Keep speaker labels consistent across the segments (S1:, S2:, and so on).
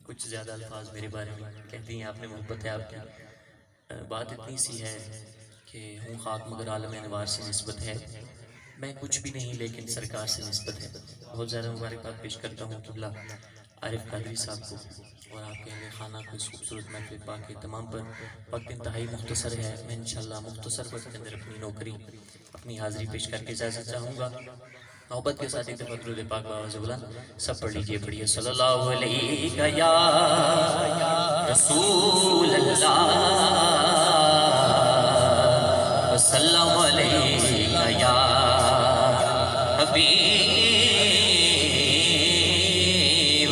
S1: کچھ زیادہ الفاظ میرے بارے میں کہتی ہیں آپ نے، محبت ہے آپ کی. بات اتنی سی ہے کہ ہوں خاک مگر عالم انوار سے نسبت ہے، میں کچھ بھی نہیں لیکن سرکار سے نسبت ہے. بہت زیادہ مبارکباد پیش کرتا ہوں قبلہ عارف قادری صاحب کو اور آپ کے اہل خانہ کو اس خوبصورت محفل پاک کے تمام پر. وقت انتہائی مختصر ہے، میں انشاءاللہ مختصر وقت کے اندر اپنی نوکری اپنی حاضری پیش کر کے اجازت چاہوں گا. محبت کے ساتھ ایک دفعہ درود پاک بآواز بلند سب پڑھ لیجئے. پڑھیے صلی اللہ علیہ یا رسول اللہ وسلم علیہ یا حبیب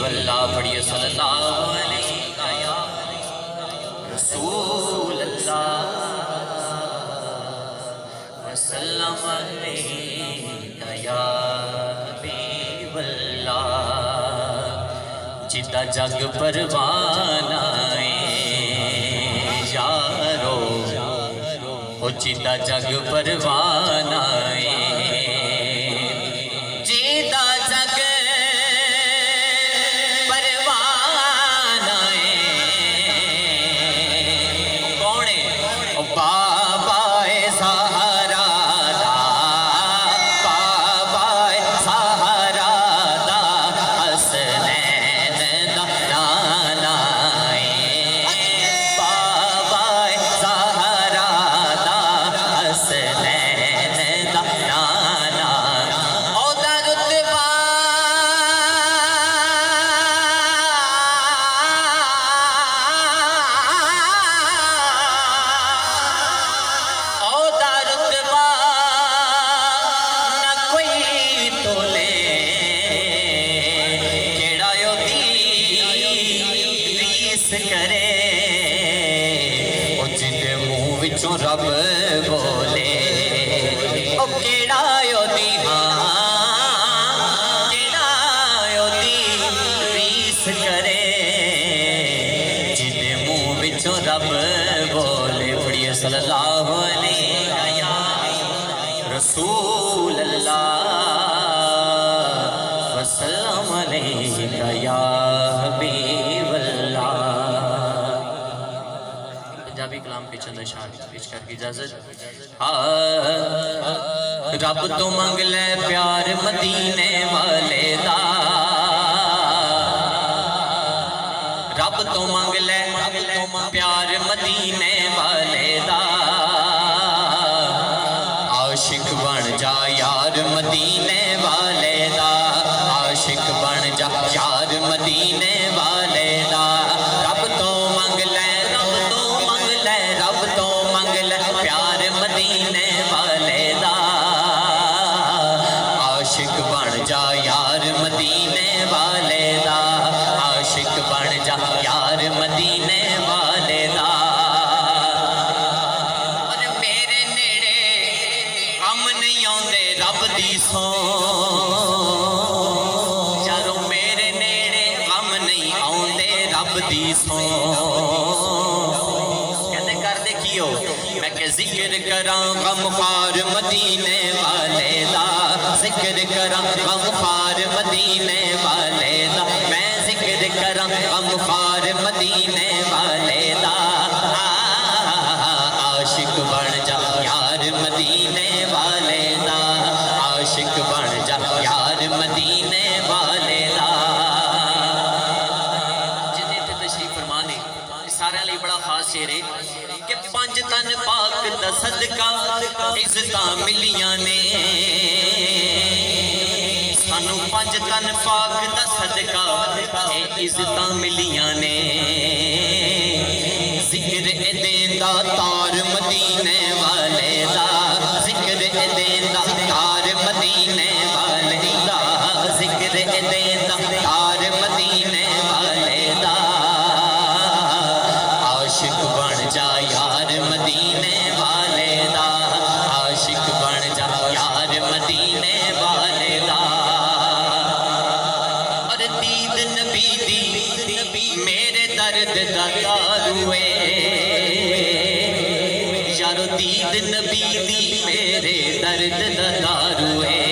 S1: اللہ. پڑھیے صلی اللہ علیہ یا رسول اللہ وسلم علیہ یا حبیب اللہ. جدا جگ پروانہ یارو او جدا جگ پروانہ جدا جگ پروانہ کون ہے او بابا سہارا دا بابا سہارا دا حسنین دا نانا بابا سہارا دا حسنین دا نانا او دا رتبہ او دا رتبہ نہ کوئی تولے کیڑا یو دی ریس کرے او جن منہ وچوں رب بولے او کیڑا یو دی کیڑا یو دی ریس کرے جن منہ وچوں رب بولے. پڑھیے صلی اللہ علیہ یا رسول اللہ وسلم علیہ یا حبیب اللہ. پنجابی کلام کے چند اشعار پیش کر کے اجازت. رب تو منگ لے پیار مدینے والے دا رب تو منگ لے پیار مدینے والے دا عاشق بن جا یار مدینے والے دا عاشق بن جا یار مدینے والے دا. رب تو منگ لے رب تو منگ لے رب تو منگ لے پیار مدینے والے دا عاشق بن جا یار مدینے والے دا عاشق بن جا یار مدینے والے دا. اور میرے نیڑے غم نہیں آندے رب دی سوں یارو میرے نیڑے غم نہیں آندے رب دی سوں کہتے کر دے کیو میں کہ ذکر کراں غم خار مدینے والے دا ذکر کراں غم خار مدینے والے دا میں ذکر کراں غم خار مدینے والے دا. عاشق بن جا یار مدینے والے دا عاشق بن جا یار مدینے والے دا. جدے تے تشریف فرمانے سارے لئی بڑا خاص شعر ہے کہ پنج تن پاک دا صدقہ عزتاں ملیاں نے سانو پنج تن پاک دا صدقہ عزتاں ملیاں نے. ذکر دیندا تار مدینے والے دا ذکر دیندا تار مدینے والے دا ذکر دیندا تار مدینے والے دا. عاشق بن جا یار مدینے والے دا عاشق بن جا یار مدینے والے دا. اور دید نبی دی میرے درد دا دارو یارو دید نبی دی میرے درد دا دارو ہے.